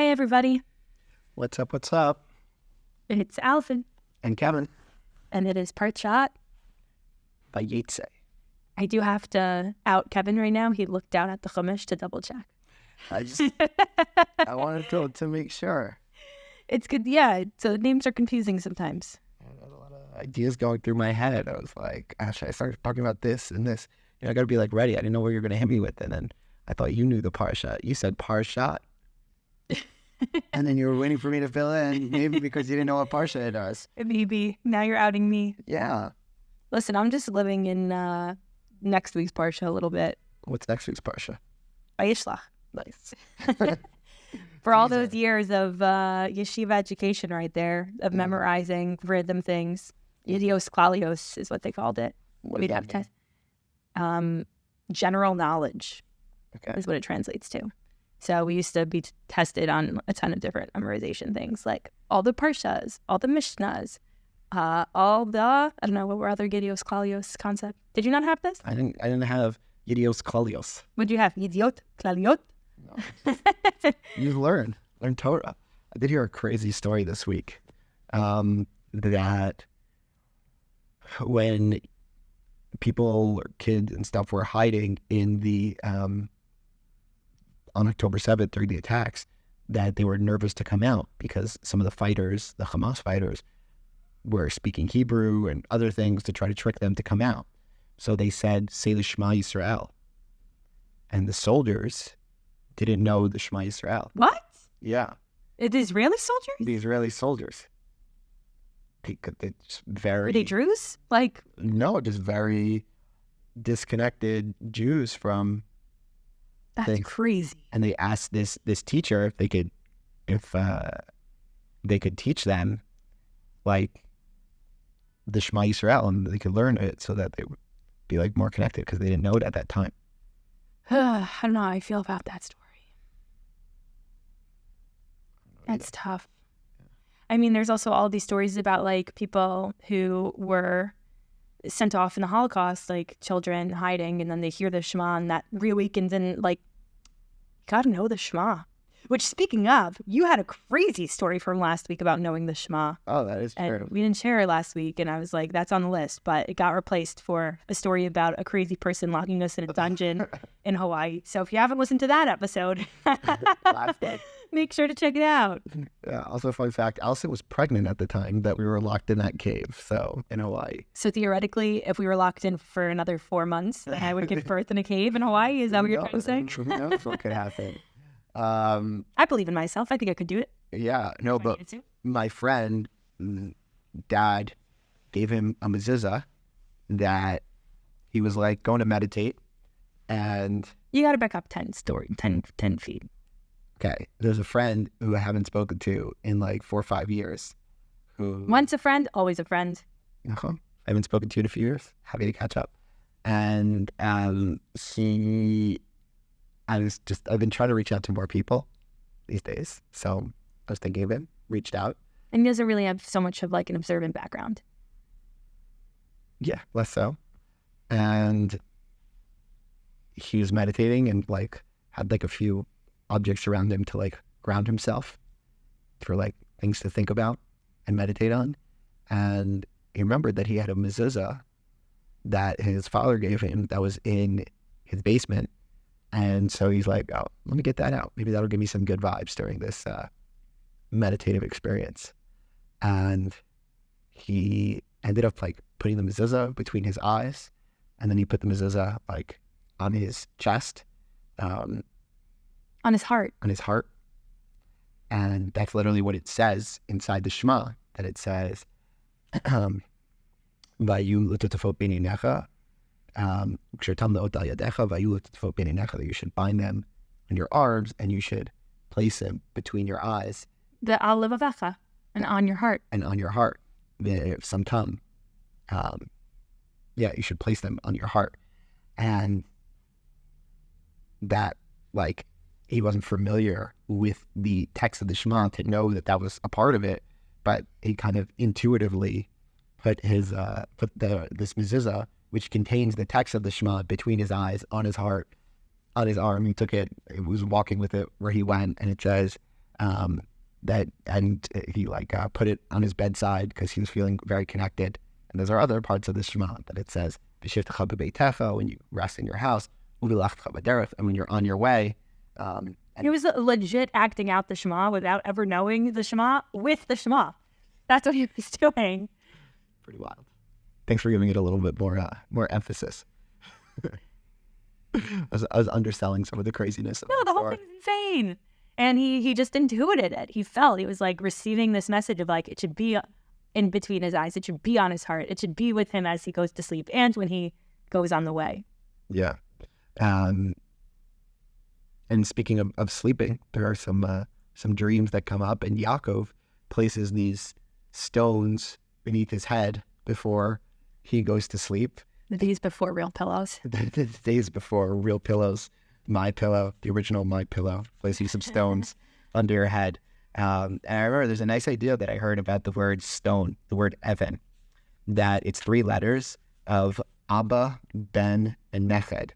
Hey, everybody. What's up? What's up? It's Alvin, And Kevin. and it is Parshat. Vayetzei. I do have to out Kevin right now. He looked down at the Chumash to double check. I wanted to make sure. It's good. Yeah, so names are confusing sometimes. I had a lot of ideas going through my head. I was like, I started talking about this and this. I got to be like ready. I didn't know what you were going to hit me with. And then I thought you knew the Parshat. You said Parshat. And then you were waiting for me to fill in, maybe because you didn't know what Parshat it was. Maybe. Now you're outing me. Yeah. Listen, I'm just living in next week's Parsha a little bit. What's next week's Parsha? Vayishlach. Nice. For all those years of yeshiva education right there, of memorizing rhythm things. Idios klalios is what they called it. What We'd does have that to general knowledge is what it translates to. So we used to be tested on a ton of different memorization things, like all the parshas, all the mishnahs, all the, I don't know, what were other Idios klalios concept? Did you not have this? I didn't have Idios Kalios. What did you have? Idiot, klaliot? No. You learn Torah. I did hear a crazy story this week that when people or kids and stuff were hiding in the on October 7th during the attacks, that they were nervous to come out because some of the fighters, the Hamas fighters, were speaking Hebrew and other things to try to trick them to come out. So they said, say the Shema Yisrael. And the soldiers didn't know the Shema Yisrael. What? Yeah. The Israeli soldiers? The Israeli soldiers. It's very... Were they Druze? Like... No, just very disconnected Jews from... That's things. crazy. And they asked this teacher if they could teach them, like, the Shema Yisrael, and they could learn it so that they would be, like, more connected, because they didn't know it at that time. I don't know how I feel about that story. That's tough. I mean, there's also all these stories about, like, people who were sent off in the Holocaust, like children hiding, and then they hear the Shema, and that reawakens, and, like, you gotta know the Shema. Which, speaking of, you had a crazy story from last week about knowing the Shema. Oh, that is true. And we didn't share it last week, and I was like, that's on the list, but it got replaced for a story about a crazy person locking us in a dungeon in Hawaii. So if you haven't listened to that episode, make sure to check it out. Yeah, also, fun fact, Allison was pregnant at the time that we were locked in that cave, so, in Hawaii. So theoretically, if we were locked in for another 4 months, then I would give birth in a cave in Hawaii? Is that what you're trying to say? Who knows what could happen. I believe in myself. I think I could do it. Yeah, no, If I but needed to. my friend, dad, gave him a mezuzah that he was like going to meditate, and You got to back up 10 feet. okay, there's a friend who I haven't spoken to in like 4 or 5 years. Who Once a friend, always a friend. I haven't spoken to in a few years. Happy to catch up. And I've been trying to reach out to more people these days. So I was thinking of him, reached out. And he doesn't really have so much of like an observant background. Yeah, less so. And he was meditating and like had like a few objects around him to like ground himself for like things to think about and meditate on. And he remembered that he had a mezuzah that his father gave him that was in his basement. And so he's like, oh, let me get that out. Maybe that'll give me some good vibes during this meditative experience. And he ended up like putting the mezuzah between his eyes, and then he put the mezuzah like on his chest, On his heart. on his heart. And that's literally what it says inside the Shema, that it says, Vayu l'tutafot b'neinecha, that you should bind them on your arms and you should place them between your eyes. The al levavecha, and on your heart. And on your heart. Sometime. You should place them on your heart. And that, like, he wasn't familiar with the text of the Shema to know that that was a part of it, but he kind of intuitively put this mezuzah, which contains the text of the Shema, between his eyes, on his heart, on his arm. He took it, he was walking with it where he went, and it says, and he put it on his bedside because he was feeling very connected. And there's other parts of the Shema that it says, "V'shivtecha b'beitecha," when you rest in your house, "Uvilachtecha b'derech," and when you're on your way. He was legit acting out the Shema without ever knowing the Shema with the Shema. That's what he was doing. Pretty wild. Thanks for giving it a little bit more emphasis. I was underselling some of the craziness. No, the whole thing's insane. And he just intuited it. He felt, he was like receiving this message of like, it should be in between his eyes. It should be on his heart. It should be with him as he goes to sleep and when he goes on the way. Yeah. And speaking of sleeping, there are some dreams that come up, and Yaakov places these stones beneath his head before he goes to sleep. The days before real pillows. The days before real pillows. My pillow, the original My Pillow, placing some stones under your head. And I remember there's a nice idea that I heard about the word stone, the word Evan, that it's 3 letters of Abba, Ben, and Neched,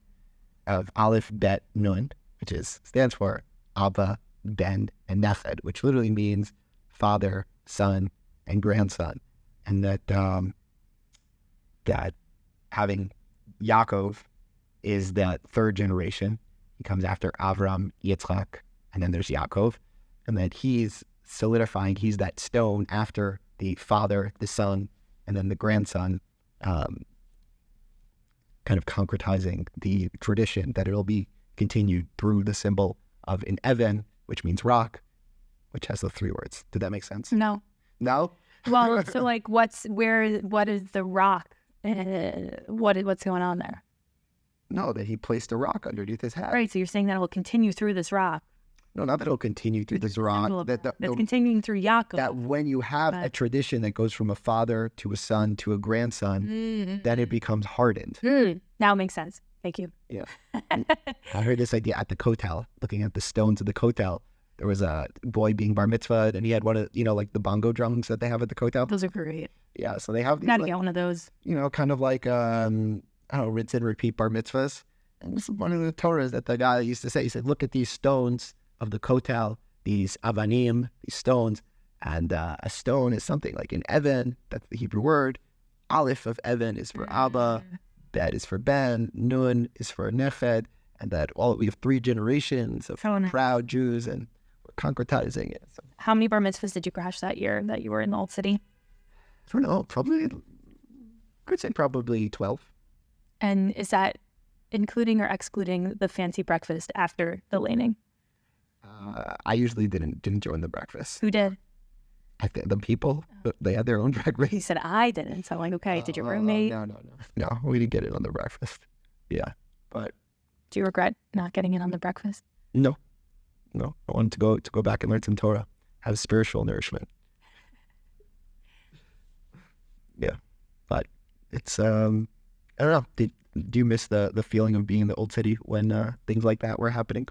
of Aleph, Bet, Nun, which stands for Abba, Ben, and Neched, which literally means father, son, and grandson. And that having Yaakov is that 3rd generation. He comes after Avram, Yitzchak, and then there's Yaakov. And that he's solidifying, he's that stone after the father, the son, and then the grandson, kind of concretizing the tradition that it'll be continued through the symbol of an Even, which means rock, which has the 3 words. Did that make sense? No. No? Well, so like what is the rock? What's going on there? No, that he placed a rock underneath his head. Right, so you're saying that it will continue through this rock. No, not that it'll continue through this rock. That's continuing through Yaakov. That when you have a tradition that goes from a father to a son to a grandson, then it becomes hardened. Now it makes sense. Thank you. Yeah. I heard this idea at the kotel, looking at the stones of the kotel. There was a boy being bar mitzvahed, and he had one of, like the bongo drums that they have at the kotel. Those are great. Yeah, so they have these, gotta get one of those. Kind of like, I don't know, rinse and repeat bar mitzvahs. And this is one of the Torahs that the guy used to say. He said, look at these stones of the kotel, these avanim, these stones. And a stone is something like an Even, that's the Hebrew word. Aleph of Even is for Abba, Bet is for Ben, Nun is for Neched, and that we have 3 generations of proud Jews, and we're concretizing it. So. How many bar mitzvahs did you crash that year that you were in the Old City? I don't know, could say probably 12. And is that including or excluding the fancy breakfast after the laning? I usually didn't join the breakfast. Who did? The people, they had their own breakfast. He said I didn't. So I'm like, okay, did your roommate? No, we didn't get it on the breakfast. Yeah, but do you regret not getting it on the breakfast? No. I wanted to go back and learn some Torah, have spiritual nourishment. Yeah, but it's I don't know. Do you miss the feeling of being in the Old City when things like that were happening?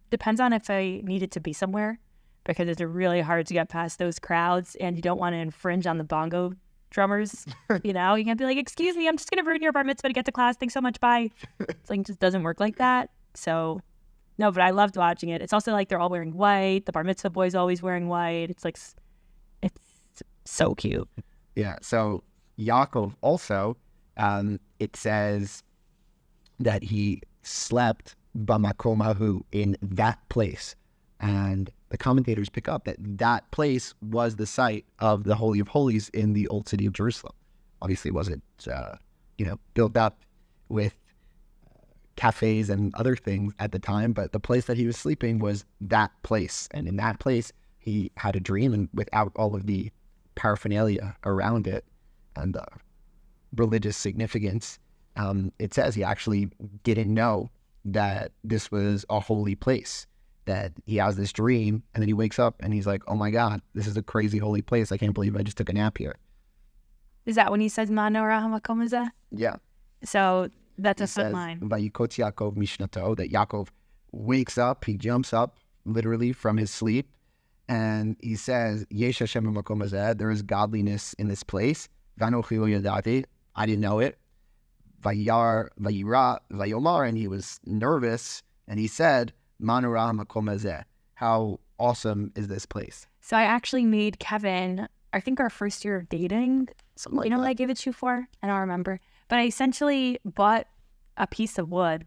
Depends on if I needed to be somewhere, because it's really hard to get past those crowds, and you don't want to infringe on the bongo drummers. You can't be like, excuse me, I'm just going to ruin your bar mitzvah to get to class. Thanks so much. Bye. It's like, it just doesn't work like that. So, no, but I loved watching it. It's also like they're all wearing white. The bar mitzvah boy's always wearing white. It's like, it's so cute. Yeah. So Yaakov also, it says that he slept b'makomahu, in that place. And the commentators pick up that place was the site of the Holy of Holies in the Old City of Jerusalem. Obviously, it wasn't, built up with cafes and other things at the time, but the place that he was sleeping was that place. And in that place, he had a dream, and without all of the paraphernalia around it and the religious significance, it says he actually didn't know that this was a holy place, that he has this dream, and then he wakes up and he's like, oh my God, this is a crazy holy place. I can't believe I just took a nap here. Is that when he says, Ma nora hamakom hazeh? Yeah. So that's a fun line. Vayikotz Yaakov mishnato, that Yaakov wakes up, he jumps up literally from his sleep, and he says, Yesh Hashem hamakom hazeh, there is godliness in this place. Vanochi lo yadati, I didn't know it. Vayira, Vayomar, and he was nervous, and he said, Ma nora hamakom hazeh, how awesome is this place? So I actually made Kevin, I think our first year of dating. Something like You know that. what I gave it to you for? I don't remember. But I essentially bought a piece of wood,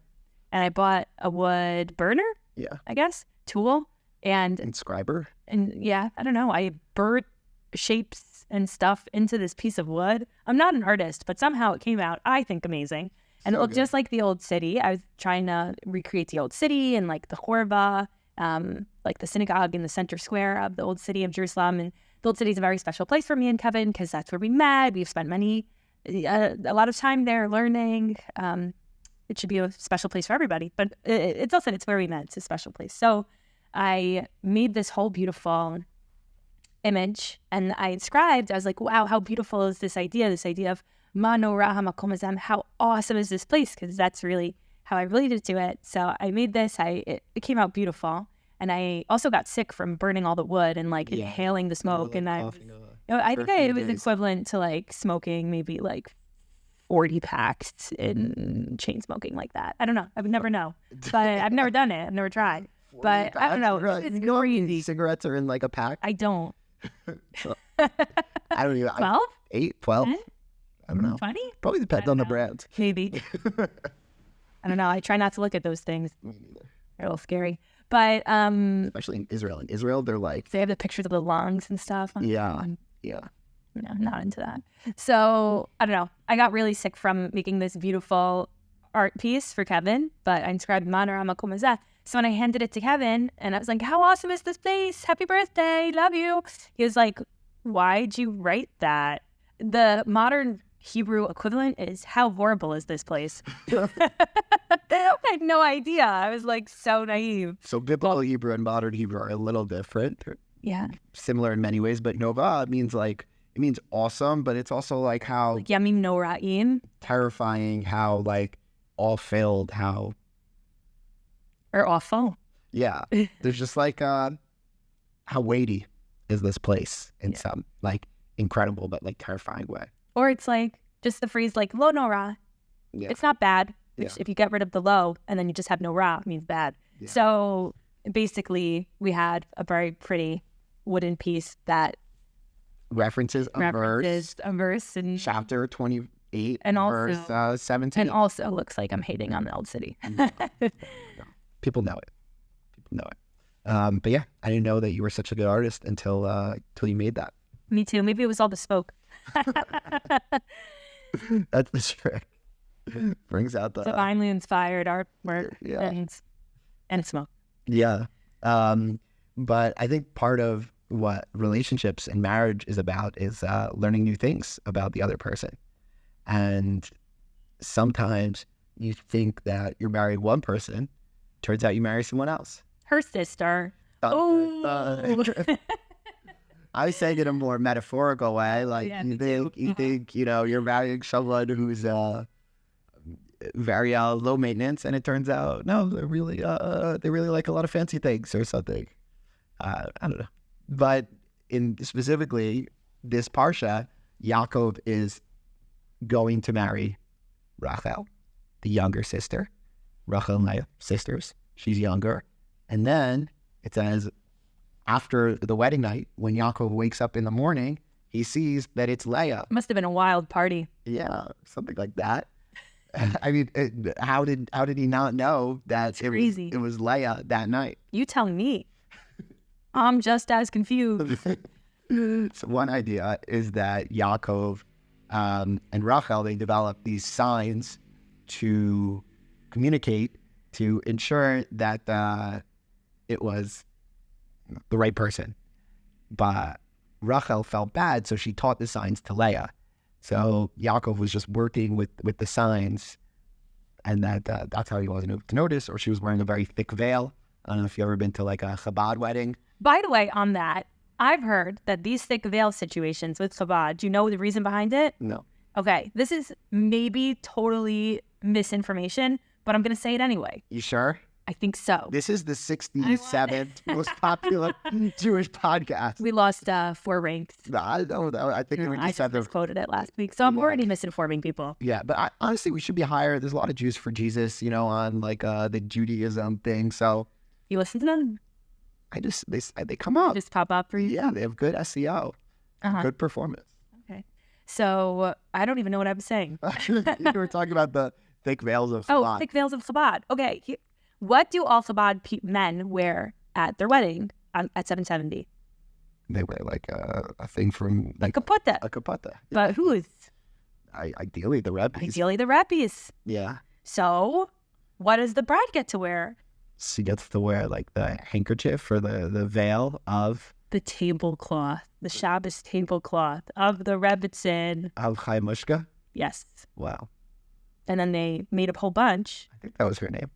and I bought a wood burner, Yeah. I guess, tool, and Inscriber. yeah, I don't know. I burnt shapes and stuff into this piece of wood. I'm not an artist, but somehow it came out, I think, amazing. And it looked just like the old city. I was trying to recreate the old city and like the Horva, like the synagogue in the center square of the old city of Jerusalem. And the old city is a very special place for me and Kevin because that's where we met. We've spent a lot of time there learning. It should be a special place for everybody, but it's where we met. It's a special place. So I made this whole beautiful image and I inscribed. I was like, wow, how beautiful is this idea of Ma Norah HaMakom Hazeh, how awesome is this place? Because that's really how I related to it. So I made this. It came out beautiful. And I also got sick from burning all the wood and like inhaling the smoke. And I think it was equivalent to like smoking maybe like 40 packs in chain smoking like that. I don't know. I would never know. But I've never done it. I've never tried. But I don't know. It's crazy. Cigarettes are in like a pack? I don't. I don't even. 12? 8, 12? 10? I don't know. 20? Probably depends on the brand. Maybe. I don't know. I try not to look at those things. Me neither. They're a little scary. But especially in Israel. In Israel, they're like, they have the pictures of the lungs and stuff. yeah. No, not into that. So I don't know. I got really sick from making this beautiful art piece for Kevin, but I inscribed Ma Norah HaMakom Hazeh. So when I handed it to Kevin and I was like, how awesome is this place? Happy birthday. Love you. He was like, why'd you write that? The modern Hebrew equivalent is, how horrible is this place? I had no idea. I was like so naive. So biblical Hebrew and modern Hebrew are a little different. Yeah. Similar in many ways, but Nova means like, it means awesome, but it's also like how like Yamim Noraim. Terrifying, how like all filled, how or awful. Yeah. There's just like how weighty is this place in some like incredible but like terrifying way. Or it's like just the phrase like lo nora. Yeah. It's not bad. Yeah. If you get rid of the lo and then you just have no ra, it means bad. Yeah. So basically we had a very pretty wooden piece that references a verse in chapter 28 and verse 17. And also looks like I'm hating on the old city. No. People know it. But yeah, I didn't know that you were such a good artist until you made that. Me too. Maybe it was all the smoke. That's the trick. Brings out the divinely inspired artwork and smoke. Yeah. But I think part of what relationships and marriage is about is learning new things about the other person. And sometimes you think that you're marrying one person, turns out you marry someone else. Her sister. I say it in a more metaphorical way. Like you think, you're marrying someone who's very low maintenance, and it turns out no, they really like a lot of fancy things or something. I don't know. But in specifically this parsha, Yaakov is going to marry Rachel, the younger sister. Rachel and Leah, sisters. She's younger. And then it says, after the wedding night, when Yaakov wakes up in the morning, he sees that it's Leah. Must have been a wild party. Yeah, something like that. I mean, how did he not know that it was Leah that night? You tell me. I'm just as confused. So one idea is that Yaakov and Rachel, they developed these signs to communicate, to ensure that it was the right person. But Rachel felt bad, so she taught the signs to Leah. So Yaakov was just working with the signs, and that's how he wasn't to notice. Or she was wearing a very thick veil. I don't know if you've ever been to like a Chabad wedding. By the way, on that, I've heard that these thick veil situations with Chabad, do you know the reason behind it? No. Okay, this is maybe totally misinformation, but I'm going to say it anyway. You sure? I think so. This is the 67th most popular Jewish podcast. We lost 4 ranks. No, I don't know. I think I just quoted it last week, so I'm already misinforming people. Yeah, but honestly, we should be higher. There's a lot of Jews for Jesus, on like the Judaism thing. So you listen to them? they come up. Just pop up for you? Yeah, they have good SEO, good performance. Okay. So I don't even know what I was saying. You were talking about the thick veils of Chabad. Oh, thick veils of Chabad. Okay. What do all Chabad men wear at their wedding at 770? They wear like a thing from like a kaputta. A kaputta. But who's? Ideally the rabbis. Ideally the rabbis. Yeah. So what does the bride get to wear? She gets to wear like the handkerchief or the veil of the tablecloth, the Shabbos tablecloth of the Rebbitzin. Of Chai Mushka? Yes. Wow. And then they made a whole bunch. I think that was her name.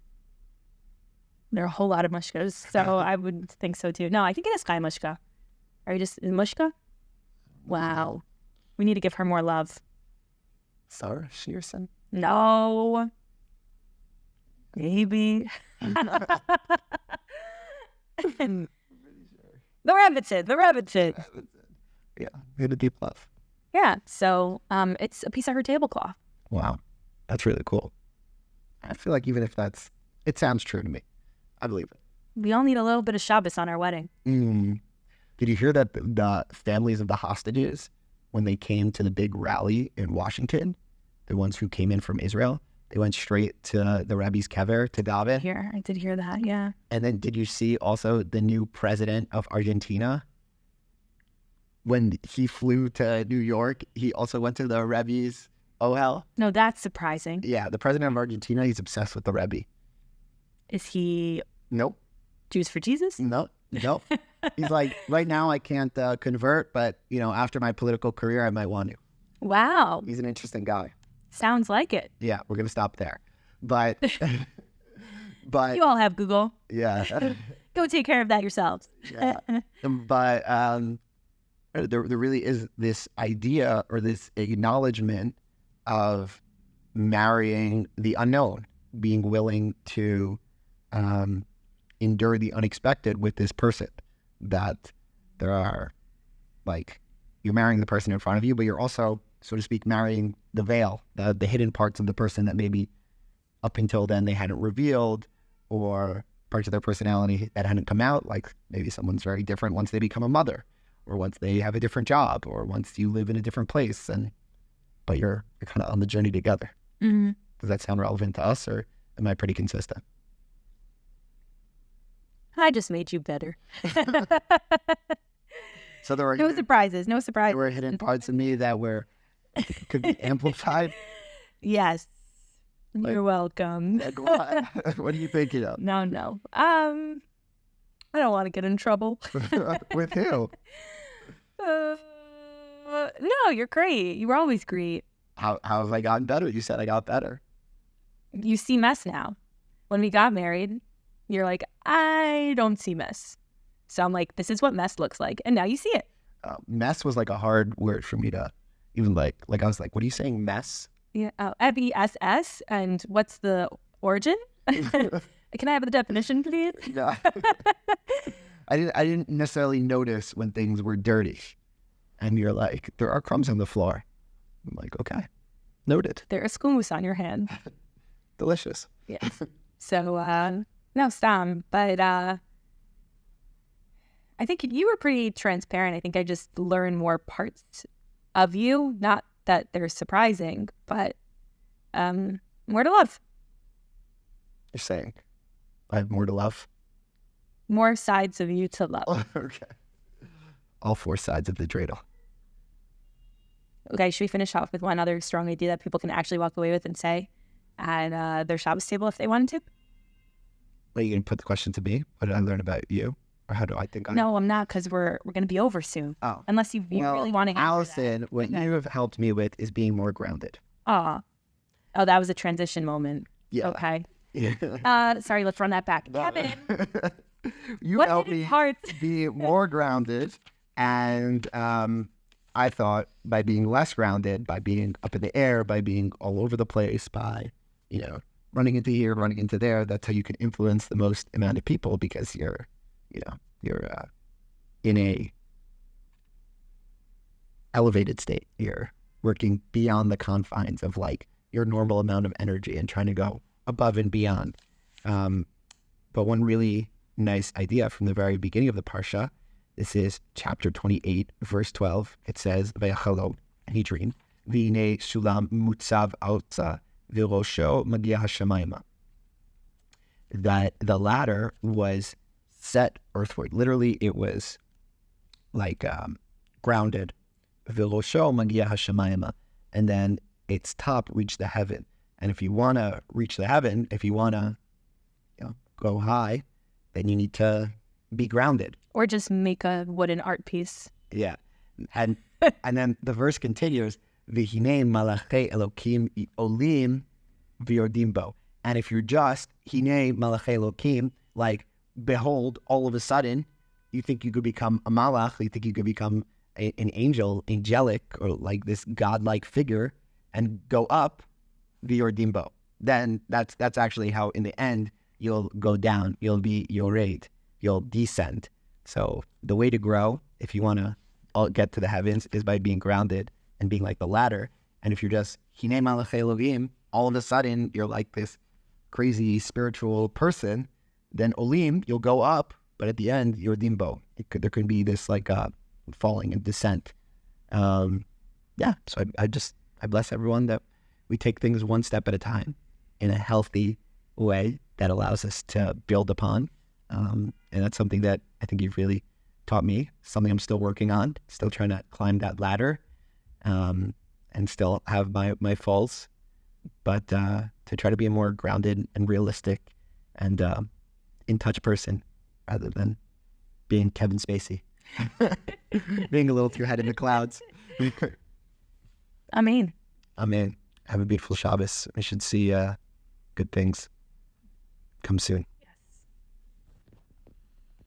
There are a whole lot of mushkas, so I would think so too. No, I think it is Chai Mushka. Are you just in Mushka? Wow. We need to give her more love. Sarah Shearson? No. Maybe. The Rebbitzin. Yeah, we had a deep love. Yeah, so it's a piece of her tablecloth. Wow, that's really cool. I feel like even if it sounds true to me. I believe it. We all need a little bit of Shabbos on our wedding. Did you hear that the families of the hostages, when they came to the big rally in Washington, the ones who came in from Israel, they went straight to the Rabbi's kever to daven? I did hear that, yeah. And then did you see also the new president of Argentina? When he flew to New York, he also went to the Rabbi's ohel. No, that's surprising. Yeah, the president of Argentina, he's obsessed with the Rebbe. Is he... Nope. Jews for Jesus? Nope. He's like, right now I can't convert, but, after my political career, I might want to. Wow. He's an interesting guy. Sounds like it. Yeah, we're going to stop there. But... but you all have Google. Yeah. Go take care of that yourselves. Yeah. But there really is this idea or this acknowledgement of marrying the unknown, being willing to endure the unexpected with this person. That there are, like, you're marrying the person in front of you, but you're also, so to speak, marrying the veil, the hidden parts of the person that maybe up until then they hadn't revealed, or parts of their personality that hadn't come out. Like maybe someone's very different once they become a mother, or once they have a different job, or once you live in a different place, but you're kind of on the journey together. Mm-hmm. Does that sound relevant to us, or am I pretty consistent? I just made you better. So there were no surprises. There were hidden parts of me that could be amplified. Yes, you're welcome. Like what? What are you thinking of? No. I don't want to get in trouble. With who? No, you're great. You were always great. How have I gotten better? You said I got better. You see mess now. When we got married, you're like, I don't see mess. So I'm like, this is what mess looks like. And now you see it. Mess was like a hard word for me to even like I was like, what are you saying, mess? Yeah. MESS. And what's the origin? Can I have the definition, please? No. I didn't necessarily notice when things were dirty. And you're like, there are crumbs on the floor. I'm like, okay, noted. There is hummus on your hand. Delicious. Yeah. So, no, stop. But I think you were pretty transparent. I think I just learned more parts of you. Not that they're surprising, but more to love. You're saying I have more to love? More sides of you to love. Okay. All four sides of the dreidel. Okay, should we finish off with one other strong idea that people can actually walk away with and say at their Shabbos table if they wanted to? Are you going to put the question to me? What did I learn about you? Or how do I think on it? No, I'm not, because we're going to be over soon. Oh. Unless you really want to answer Allison, that. what you have helped me with is being more grounded. Oh, that was a transition moment. Yeah. Okay. Yeah. Sorry, let's run that back. Kevin, you what helped me be more grounded, and I thought by being less grounded, by being up in the air, by being all over the place, by, running into here, running into there, that's how you can influence the most amount of people, because you're in a elevated state. You're working beyond the confines of like your normal amount of energy and trying to go above and beyond. But one really nice idea from the very beginning of the Parsha. This is chapter 28, verse 12. It says, Vayachalom, and he dreamed, V'hinei sulam mutzav outza, v'rosho magia hashamayma. That the ladder was set earthward. Literally, it was like grounded. V'rosho magia hashamayma. And then its top reached the heaven. And if you want to reach the heaven, if you want to go high, then you need to be grounded. Or just make a wooden art piece. Yeah. And then the verse continues, V'hinei malachei Elokim olim v'yordim bo. And if you're just, Hinei malachei Elokim, like, behold, all of a sudden, you think you could become a malach, you think you could become an angel, angelic, or like this godlike figure, and go up v'yordim bo. Then that's actually how, in the end, you'll go down. You'll be yored. You'll descend. So the way to grow, if you want to get to the heavens, is by being grounded and being like the ladder. And if you're just Hinei malachei Elohim, all of a sudden you're like this crazy spiritual person, then Olim, you'll go up, but at the end, you're Dimbo. There could be this like falling and descent. So I bless everyone that we take things one step at a time in a healthy way that allows us to build upon. And that's something that I think you've really taught me, something I'm still working on, still trying to climb that ladder, and still have my falls, but to try to be a more grounded and realistic and in touch person rather than being Kevin Spacey, being a little too head in the clouds. Amen. Have a beautiful Shabbos. We should see good things come soon.